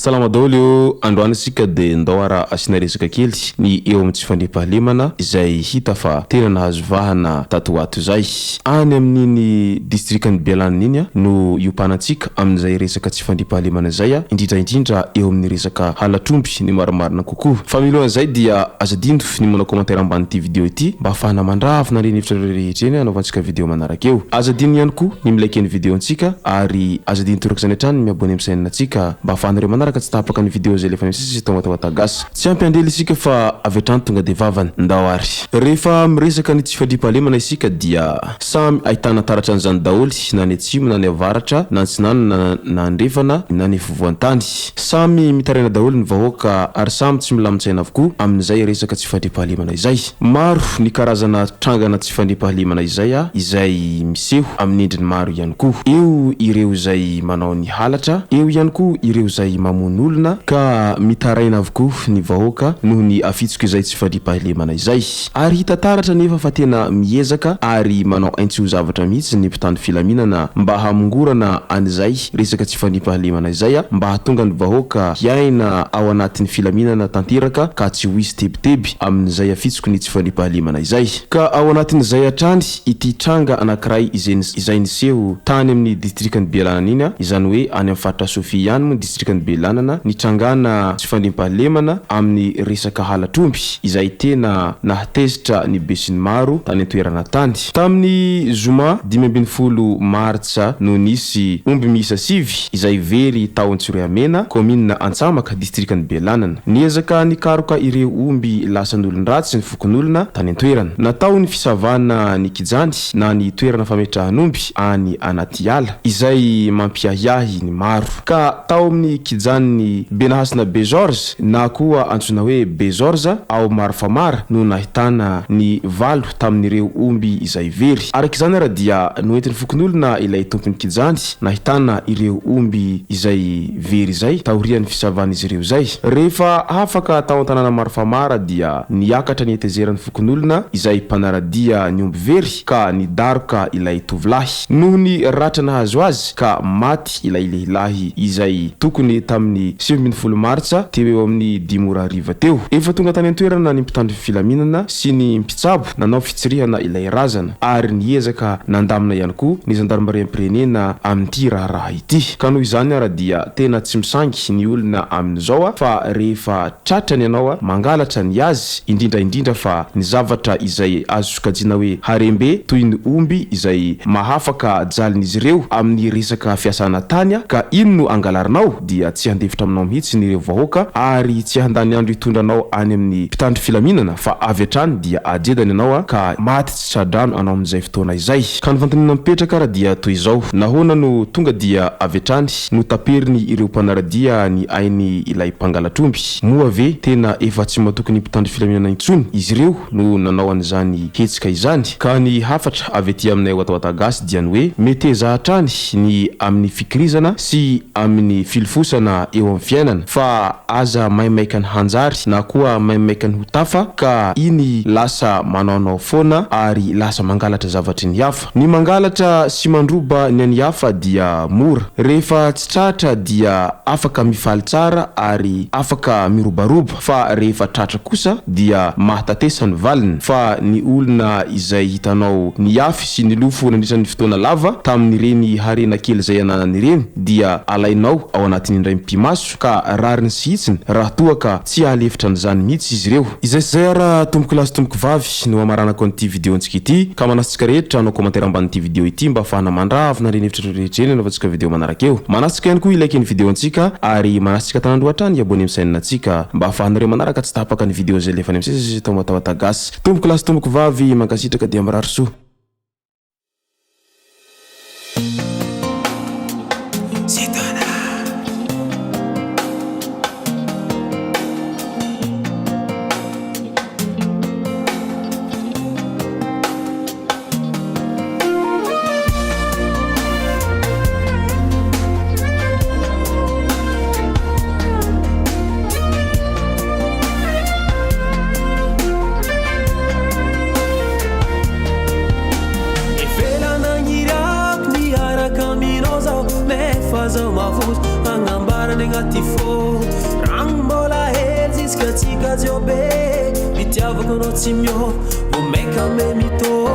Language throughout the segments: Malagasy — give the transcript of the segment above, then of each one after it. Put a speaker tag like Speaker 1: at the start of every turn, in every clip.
Speaker 1: Salama daholo androany sika de ndao asina resaka kely ny eo amin'ny tsy fandriam-pahalemana izay hita fa tena nahazo vahana tato ato izay any amin'ny distriktan'ny Bealana iny no iompanatsika amin'izay resaka tsy fandriam-pahalemana izay indrindra eo amin'ny resaka halatromby ny marimarina kokoa fa milohan'izay dia azadinto ny manao commentaire amban'ity vidéo ity mba ahafahana mandravona ireny hevitra rehetra eny anaovantsika vidéo manaraka eo azadino ihany koa ny milike ny vidéo antsika ary azadino torak'izany hatrany miabone amin'ny chaîne antsika mba ahafahanareo manaraka tsy tapaka ny vidéo zay lefa misy tonga tsy ampiandely isika fa avy hatrany tonga de vavany ndao ary rehefa miresaka ny tsy fandriam-pahalemana isika dia samy ahitana taratra an'izany daholy na ny atsimo na ny avaratra na antsinana na andrefana na ny fovoantany samy mitaraina daholy ny vahoaka ary samy tsy milamin-tsaina avokoa amin'izay resaka tsy fandriam-pahalemana izay maro ny karazana trangana tsy fandriam-pahalemana izay miseho amin'ny endriny maro ihany koa eo ireo izay manao ny halatra eo ihany koa ireo izay mamono olona ka mitaraina avokoa ny vahoaka noho ny afitsoko izay tsy fandriam-pahalemana izay ary hita taratra nefa fa tena miezaka ary manao aintsy ho zavatra mihitsy ny mpitandro filaminana mba hamongorana an'izay resaka tsy fandriam-pahalemana izay mba hahatonga ny vahoaka hiaina ao anatin'ny filaminana tanteraka ka tsy ho izy tebiteby amin'izay afitsoko ny tsy fandriam-pahalemana izay ka ao anatin'izay hatrany ity tranga anankiray izay niseho tany amin'ny distriktan'ny Bealana iny izany hoe any amin'ny faritra Sofia ihany moa distriktan'ny Bealana ny trangana tsy fandriam-pahalemana amin'ny resaka halatromby izay tena nahatezitra ny be sy ny maro tany an-toerana tany tamin'ny zoma 20 martsa no nisy omby miisa 7 izay very taon'ny Tsoriamena komina Antsamaka distriktan'ny Bealana niezaka nikaroka ireo omby lasan'olon-dratsy ny fokon'olona tany an-toerana natao ny fisavana ny kijany na ny toerana fametrahan'omby any anaty ala izay mampiahiahy ny maro ka tao amin'ny kijany Benahasina Bezorza na koa antsona hoe Bezorza ao Marfamara no nahitana ny valo tamin'ireo omby izay very arak'izany raha dia noentin'ny fokon'olona ilay tompony kijany nahitana ireo omby izay very izay taorian'ny fisavan'izy ireo izay rehefa afaka tao an-tanàna Marfamara dia niakatra ny etezerany fokon'olona izay mpanaradia ny omby very ka nidaroka ilay tovolahy noho ny ratra nahazo azy ka maty ilay lehilahy izay tokony tamin'ny 20 martsa teo eo amin'ny 10 ariva teo efa tonga tany an-toerana ny mpitandro filaminana sy ny mpitsabo nanao fitsirihana ilay razana ary niezaka nandamina ihany koa ny zandarmeriam-pirenena amin'ity raharaha ity ka noho izany raha dia tena tsy misangy ny olona amin'izao fa rehefa tratrany ianao mangalatra ny azy indrindra fa ny zavatra izay azo sokajiana hoe harembe toy ny omby izay mahafaka jalin'izy ireo amin'ny resaka fiasana tany ka ino no angalarinao dia tsy handefitra aminao mihitsy ny ireo vahoaka ary tsy handany andro hitondranao any amin'ny mpitandro filaminana fa avy hatrany dia ajedany ianao ka maty tsy tradrano anao amin'izay fotoana izay ka ny fantanina mipetraka raha dia toy izao nahoana no tonga dia avy hatrany no taperiny ireo mpanaradia ny ainy ilay mpangalatromby moa ve tena efa tsy matokony mpitandro filaminana intsony izy ireo no nanao an'izany hetsika izany ka ny hafatra avy aty aminay Ottawa gasy dia ny hoe meteza hatrany ny amin'ny fikirizana sy amin'ny filofosana eo amin'ny fiainana fa aza maimaika ny hanjary na koa maimaika ny hotafa ka iny lasa manaonao foana ary lasa mangalatra zavatry ny hafa ny mangalatra sy mandroba ny any hafa dia mora rehefa tsy tratra dia afaka mifaly tsara ary afaka mirobaroba fa rehefa tratra kosa dia mahatatesa ny valiny fa ny olona izay hitanao ny afy sy ny lofo nandritra ny fotoana lava tamin'ireny harena kely izay ananan'ireny dia alainao ao anatin'ny indray mpimaso ka rariny sy hitsiny raha toa ka tsy alefitra n'izany mihitsy izy ireo izay raha tomboko lasy tomboko vavy no amaranako an'ity vidéo antsika ity ka manasitsika rehetra anao commentaire amban'ity vidéo ity mba ahafahana mandravona ireny hevitra rehetra eny anaovantsika vidéo manaraka eo manasitsika ihany koa ilike ny vidéo antsika ary manasitsika tanandro hatrany abone amin'ny chaîne antsika mba ahafahanareo manaraka tsy tapaka ny vidéo zay lefa nimsesy tao Ottawa gasy tomboko lasy tomboko vavy mankasitraka dia mirary soa
Speaker 2: ragnombola hely ziska tsika zio be mitiavako anao tsy mio vo maika me mitô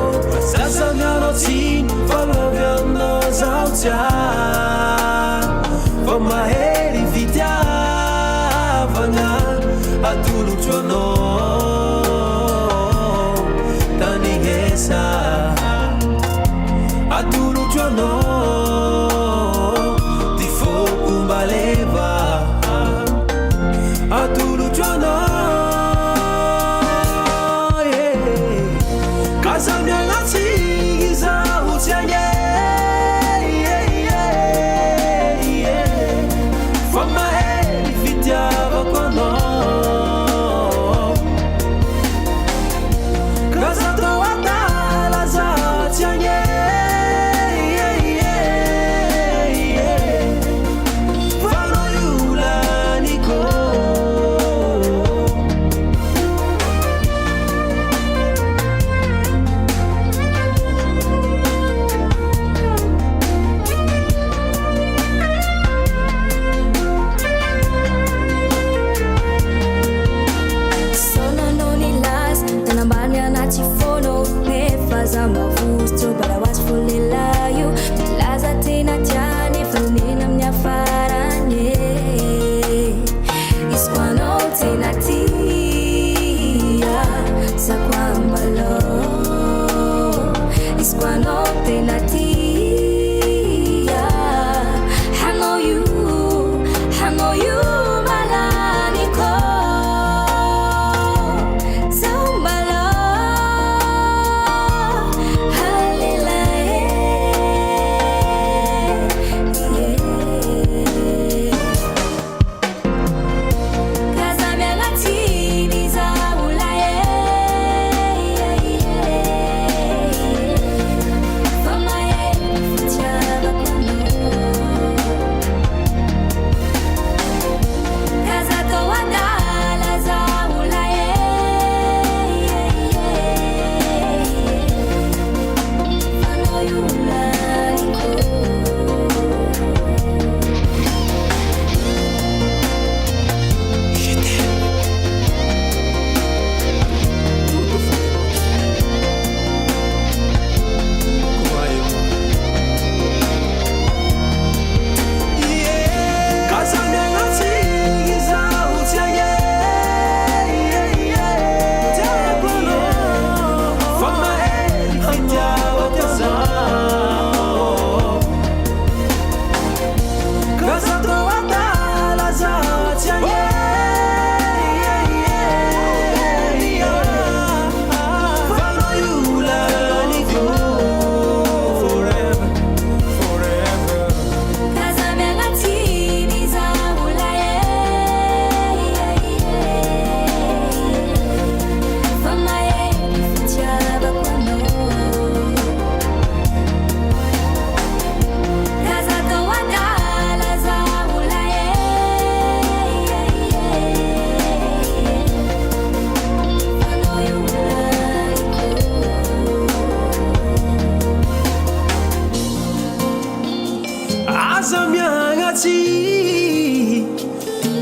Speaker 2: sasamianao tsiny falavianao zao tsia fa mahery fitiavagna atolotro anao tanighesa atolotro anao ty foko mbaleva atolotro anao kasamiagnatsiny zaho tsy agne fa mahery fitiavako anao kazatao adala zaho tsy agne fanao iolaniko Zamavus but I was fully layo Laza tena tiane Falnena mnya faranye Iskwano tena tia Sa kwambalo Iskwano tena tia Hang on you malaniko Zambalo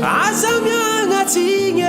Speaker 2: Azamiagnatsiny